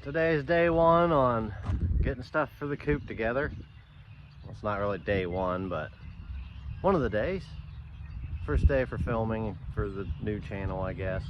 Today is day one on getting stuff for the coop together. Well, it's not really day one, but one of the days. First day for filming for the new channel, I guess.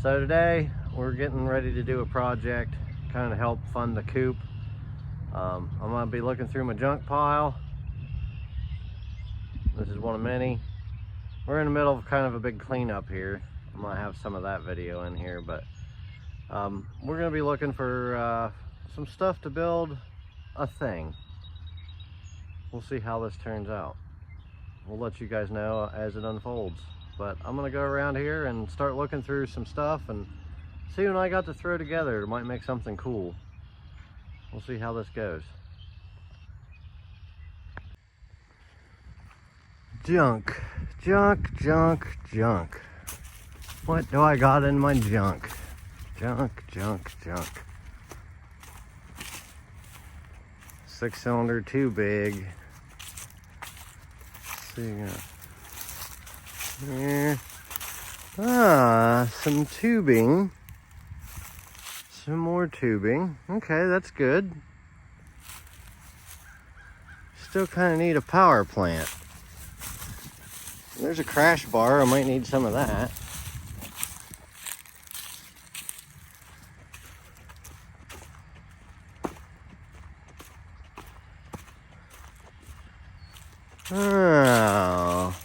So today we're getting ready to do a project, kind of help fund the coop. I'm gonna be looking through my junk pile. This is one of many. We're in the middle of kind of a big cleanup here. I'm gonna have some of that video in here, but we're gonna be looking for some stuff to build a thing. We'll see how this turns out. We'll let you guys know as it unfolds. But I'm gonna go around here and start looking through some stuff and see what I got to throw together. It might make something cool. We'll see how this goes. Junk, junk, junk, junk. What do I got in my junk? Junk, junk, junk. 6-cylinder too big. Let's see. Some tubing. Some more tubing. Okay, that's good. Still kind of need a power plant. There's a crash bar. I might need some of that. Oh.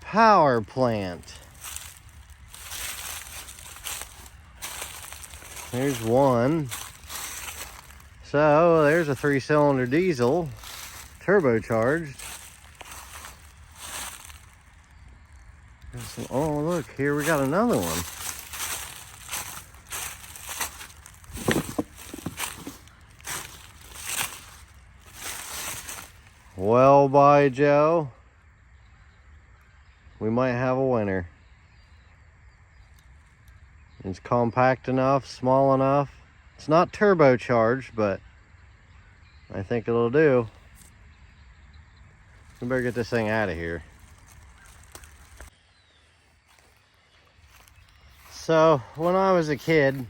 Power plant. There's one. So there's a 3-cylinder diesel, turbocharged. Oh look, here we got another one. Well, by Joe, we might have a winner. It's compact enough, small enough. It's not turbocharged, but I think it'll do. We better get this thing out of here. So, when I was a kid,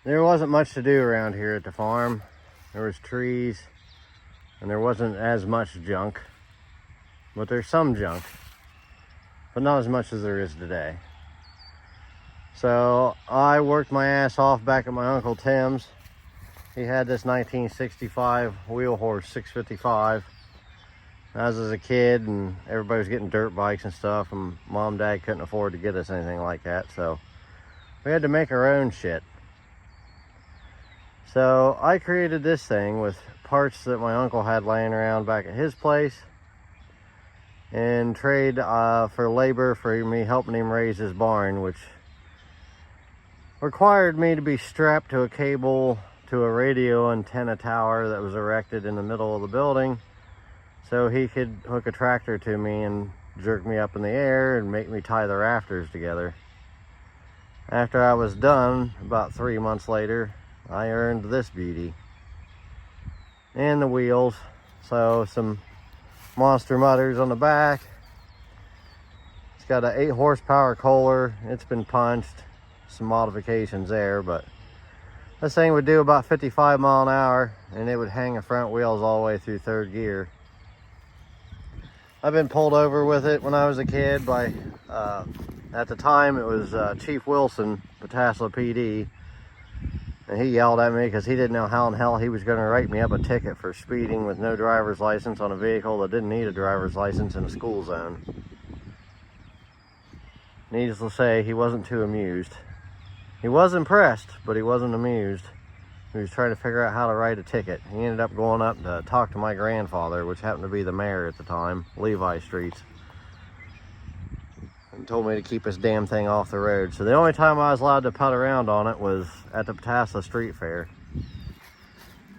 there wasn't much to do around here at the farm. There was trees, and there wasn't as much junk. But there's some junk, but not as much as there is today. So I worked my ass off back at my Uncle Tim's. He had this 1965 wheel horse 655. I was as a kid, and everybody was getting dirt bikes and stuff, and mom and dad couldn't afford to get us anything like that, so we had to make our own shit. So I created this thing with parts that my uncle had laying around back at his place, and trade for labor for me helping him raise his barn, which required me to be strapped to a cable to a radio antenna tower that was erected in the middle of the building, so he could hook a tractor to me and jerk me up in the air and make me tie the rafters together. After I was done, about 3 months later, I earned this beauty. And the wheels. So some monster mutters on the back. It's got an 8 horsepower Kohler. It's been punched. Some modifications there, but this thing would do about 55 mile an hour, and it would hang the front wheels all the way through 3rd gear. I've been pulled over with it when I was a kid by, at the time it was Chief Wilson, Pataskla PD, and he yelled at me because he didn't know how in hell he was going to write me up a ticket for speeding with no driver's license on a vehicle that didn't need a driver's license in a school zone. Needless to say, he wasn't too amused. He was impressed, but he wasn't amused. He was trying to figure out how to write a ticket. He ended up going up to talk to my grandfather, which happened to be the mayor at the time, Levi Streets, and told me to keep this damn thing off the road. So the only time I was allowed to putt around on it was at the Pataskla Street Fair.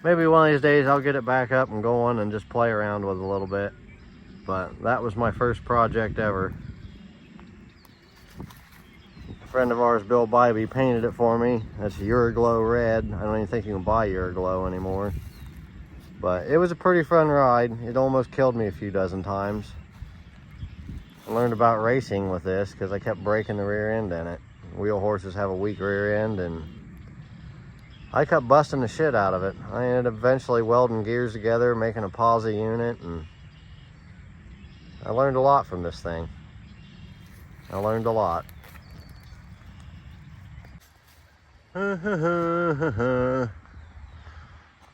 Maybe one of these days I'll get it back up and going and just play around with it a little bit. But that was my first project ever. A friend of ours, Bill Bybee, painted it for me. That's Uraglow red. I don't even think you can buy Uraglow anymore. But it was a pretty fun ride. It almost killed me a few dozen times. I learned about racing with this because I kept breaking the rear end in it. Wheel horses have a weak rear end, and I kept busting the shit out of it. I ended up eventually welding gears together, making a posi unit, and I learned a lot from this thing. I learned a lot.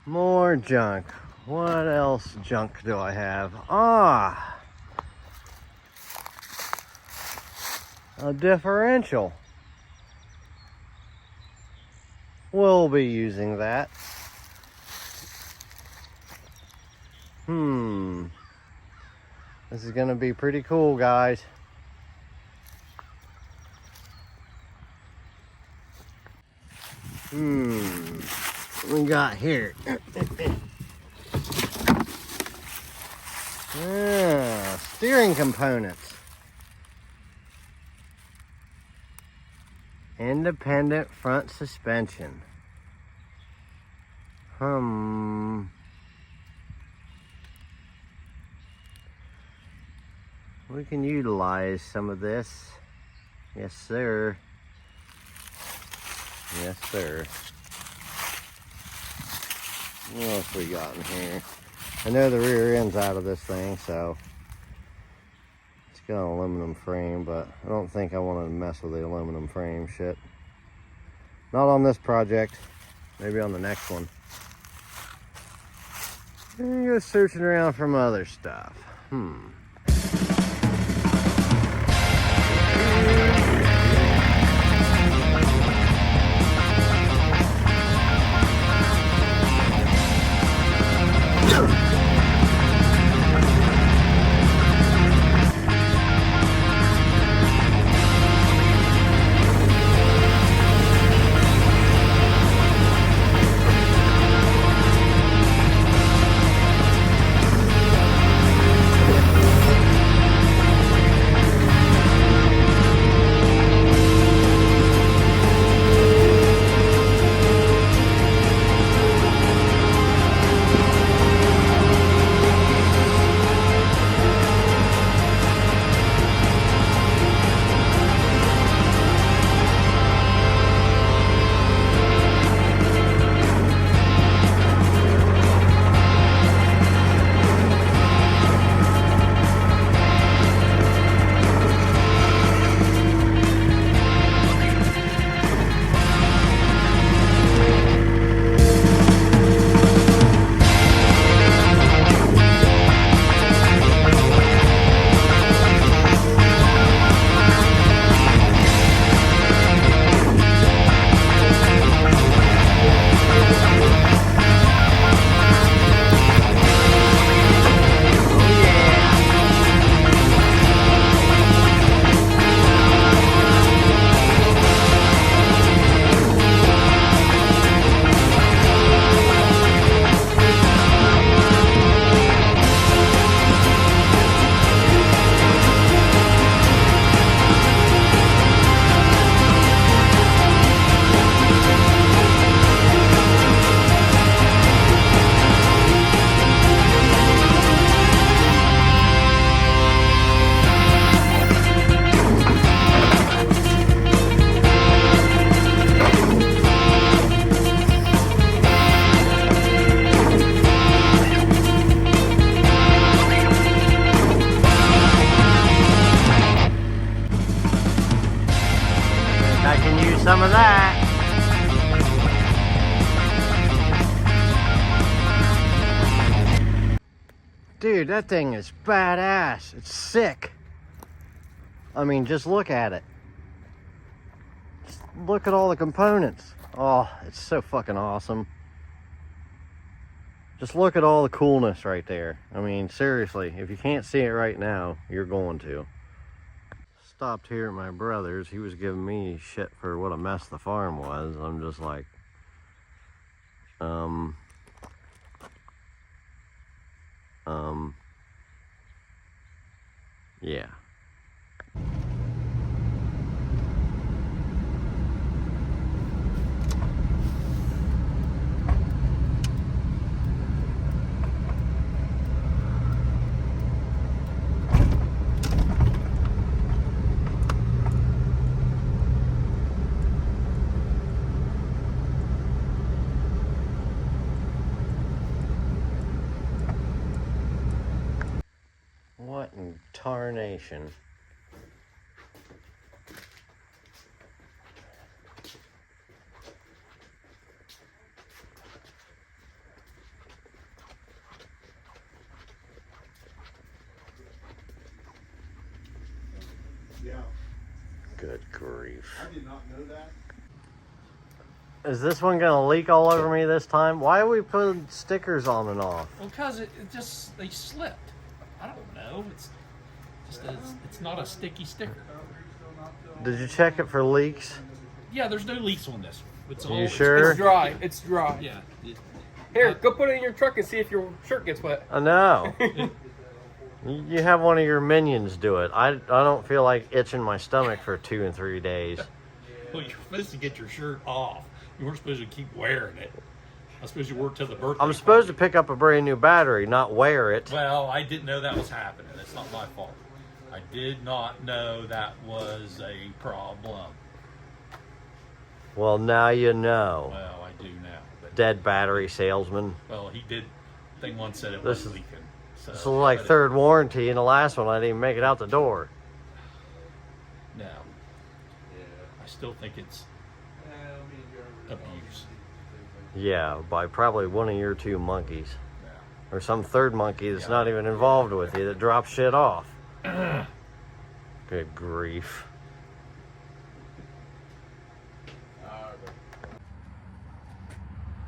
More junk. What else junk do I have? Ah! A differential. We'll be using that. This is gonna be pretty cool, guys. What we got here? Steering components. Independent front suspension. We can utilize some of this. Yes, sir. Yes, sir. What else we got in here? I know the rear end's out of this thing, so it's got an aluminum frame, but I don't think I want to mess with the aluminum frame shit. Not on this project. Maybe on the next one. And go searching around for some other stuff. Some of that. Dude, that thing is badass. It's sick. I mean, just look at it. Just look at all the components. Oh, it's so fucking awesome. Just look at all the coolness right there. I mean, seriously, if you can't see it right now, you're going to. Stopped here at my brother's. He was giving me shit for what a mess the farm was. I'm just like, yeah. What in tarnation? Yeah. Good grief. I did not know that. Is this one gonna leak all over me this time? Why are we putting stickers on and off? Well, because it just, they slipped. I don't know. It's just it's not a sticky sticker. Did you check it for leaks? Yeah, there's no leaks on this one. It's You sure? It's dry. It's dry. Yeah. Here, go put it in your truck and see if your shirt gets wet. I know. You have one of your minions do it. I don't feel like itching my stomach for 2 and 3 days. Well, you're supposed to get your shirt off. You weren't supposed to keep wearing it. I suppose you work till the birthday. I'm supposed to pick up a brand new battery, not wear it. Well, I didn't know that was happening. It's not my fault. I did not know that was a problem. Well, now you know. Well, I do now. But, Dead battery salesman. well, he did. Thing one said it This was is- leaking. So, This is like but third warranty, and the last one I didn't even make it out the door. No. I still think it's abuse. Yeah, by probably one of your 2 monkeys. Yeah. Or some third monkey that's Yeah. not even involved with you that drops shit off. Good grief.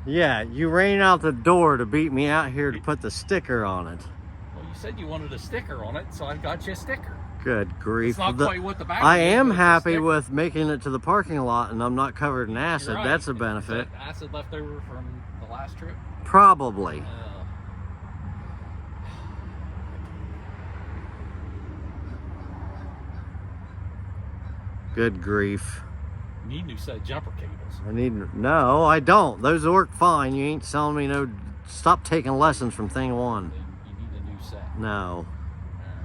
Yeah, you ran out the door to beat me out here to put the sticker on it. Well, you said you wanted a sticker on it, so I got you a sticker. Good grief. It's not quite what the back I is, am but it's a happy sticker. with making it to the parking lot and I'm not covered in acid. You're right. That's a Is benefit. that acid left over from the last trip? Probably. Good grief. You need a new set of jumper cables. I need, no, I don't. Those work fine. You ain't selling me no, stop taking lessons from thing one. Then you need a new set. No.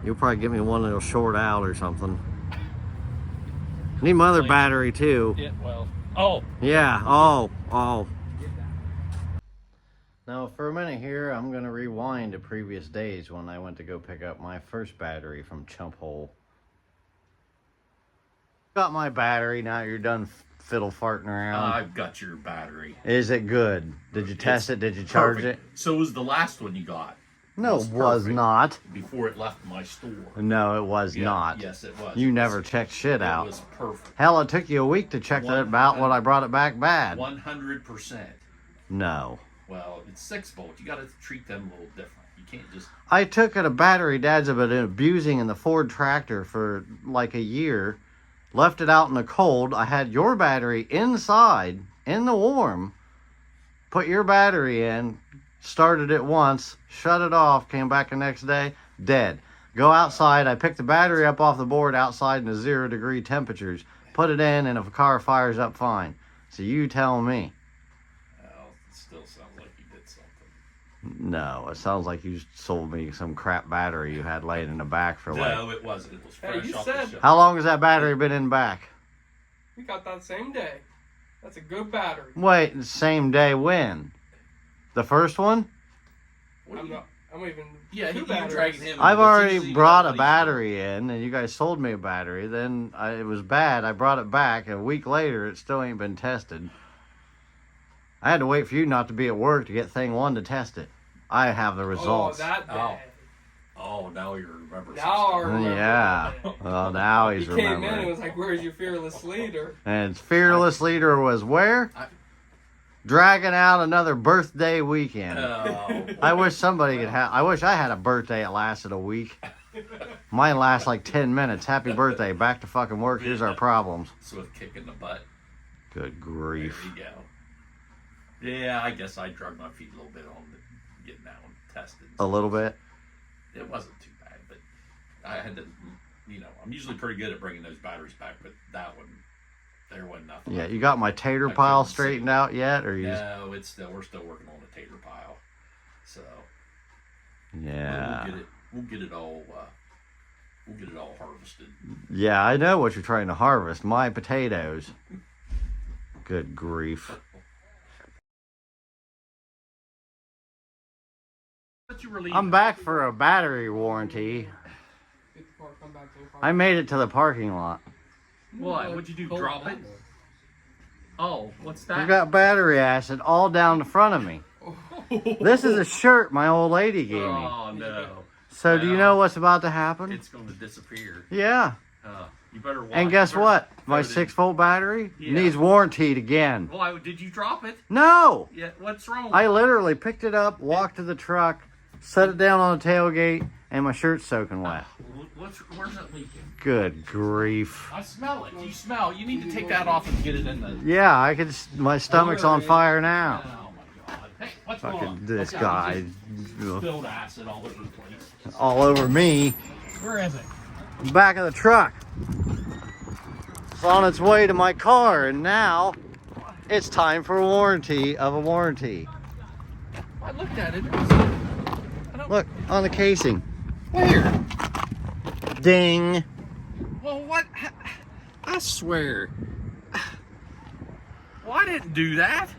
You'll probably get me one that'll short out or something. I need my other battery too. Yeah, well, oh. Yeah, oh. Now for a minute here, I'm gonna rewind to previous days when I went to go pick up my first battery from Chump Hole. Got my battery, now you're done fiddle farting around. I've got your battery. Is it good? Did you test it? Did you charge Perfect. So was the last one you got. it? No, it was perfect. not. Before it left my store. No, it was Yeah, not. Yes, it was. You It never was, checked shit It out. was perfect. Hell, it took you a week to check that about what I brought it back bad. 100%. No. Well, it's 6-volt. You got to treat them a little different. You can't just. I took it a battery Dad's been abusing in the Ford tractor for like a year. Left it out in the cold. I had your battery inside in the warm. Put your battery in. Started it once. Shut it off. Came back the next day. Dead. Go outside. I picked the battery up off the board outside in the 0-degree temperatures. Put it in, and if a car fires up, fine. So you tell me. Well, it still sounds like you did something. No, it sounds like you sold me some crap battery you had laying in the back for like... No, it wasn't. It was Hey, fresh you off said- the shelf. How long has that battery been in back? We got that same day. That's a good battery. Wait, same day when? The first one? What do you- I'm even. Yeah, two you're batteries. dragging him. I've It's already usually brought a nobody's battery in, and you guys sold me a battery. Then it was bad. I brought it back. A week later, it still ain't been tested. I had to wait for you not to be at work to get thing one to test it. I have the Oh, results. that day. Oh. Oh, now you remember. Now I some remember. Yeah. Well, now he's He came in and remembering. was like, "Where's your fearless leader?" And its fearless leader was where? I- Dragging out another birthday weekend. Oh. I wish somebody could have. I wish I had a birthday that lasted a week. Mine lasts like 10 minutes. Happy birthday. Back to fucking work. Here's our problems. So with kick in the butt. Good There grief. you go. Yeah, I guess I drug my feet a little bit on getting that one tested. A little bit. It wasn't too bad, but I had to, I'm usually pretty good at bringing those batteries back, but that one, there wasn't nothing. Yeah, you got my tater I pile couldn't see. straightened out yet, or you? No, we're still working on the tater pile. So Yeah. we'll get it all harvested. Yeah, I know what you're trying to harvest. My potatoes. Good grief. I'm back for a battery warranty. come back to you. I made it to the parking lot. What? What'd you do? Drop it? Oh, what's that? I've got battery acid all down the front of me. This is a shirt my old lady gave me. Oh no. So do you know what's about to happen? It's going to disappear. Yeah. You better watch. And guess what? My throw it in. 6-volt battery Yeah. needs warranted again. Why did you drop it? No! Yeah. What's wrong? I literally picked it up, walked to the truck, set it down on the tailgate, and my shirt's soaking wet. Where's it leaking? Good grief. I smell it. You smell. You need to take that off and get it in the. Yeah, I could. My stomach's on fire now. Oh my god. Hey, what's going Fucking on? this Look out, you guy. just spilled acid all over the place. All over me. Where is it? Back of the truck. It's on its way to my car, and now it's time for a warranty of a warranty. I looked at it. Look, on the casing. Where? Ding. Well, what? I swear. Well, I didn't do that.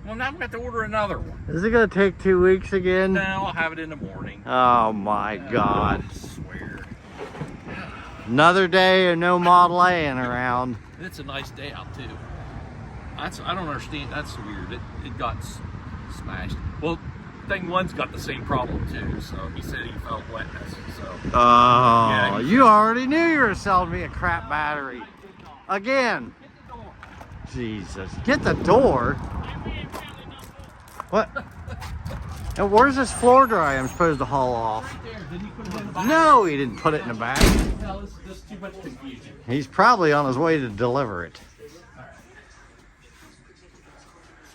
Well, now I'm going to have to order another one. Is it going to take 2 weeks again? No, I'll have it in the morning. Oh my God. I swear. Another day of no Model A in around. It's a nice day out, too. I don't understand. That's weird. It got smashed. Well, thing one's got the same problem, too. So he said he felt wetness. So. Oh, Yeah, you already knew you were selling me a crap battery. Again. Jesus. Get the door. What? And where's this floor dry I'm supposed to haul off? Right there. Didn't you put it in the bag? No, he didn't put it in the bag. No, this is too much confusion. He's probably on his way to deliver it.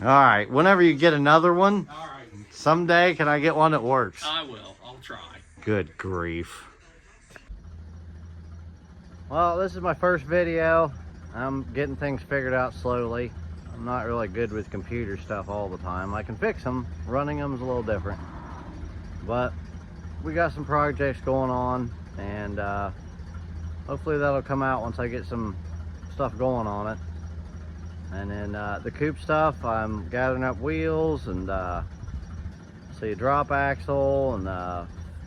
All right, whenever you get another one, All right. someday can I get one that works? I will. I'll try. Good grief. Well, this is my first video. I'm getting things figured out slowly. I'm not really good with computer stuff all the time. I can fix them. Running them is a little different. But we got some projects going on, and hopefully that'll come out once I get some stuff going on it. And then the coupe stuff, I'm gathering up wheels and see a drop axle and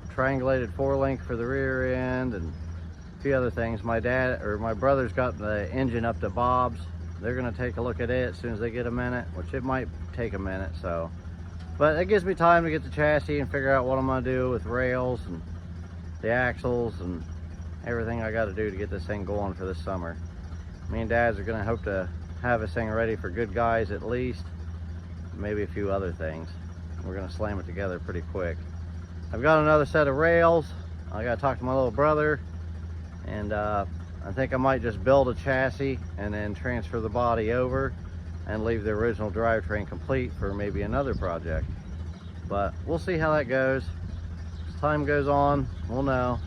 triangulated 4-link for the rear end and a few other things. My brother's got the engine up to Bob's. They're gonna take a look at it as soon as they get a minute, which it might take a minute, so. But it gives me time to get the chassis and figure out what I'm gonna do with rails and the axles and everything I gotta do to get this thing going for this summer. Me and Dad's are gonna hope to have this thing ready for Good Guys at least, maybe a few other things. We're gonna slam it together pretty quick. I've got another set of rails. I gotta talk to my little brother, and I think I might just build a chassis and then transfer the body over and leave the original drivetrain complete for maybe another project. But we'll see how that goes. As time goes on, we'll know.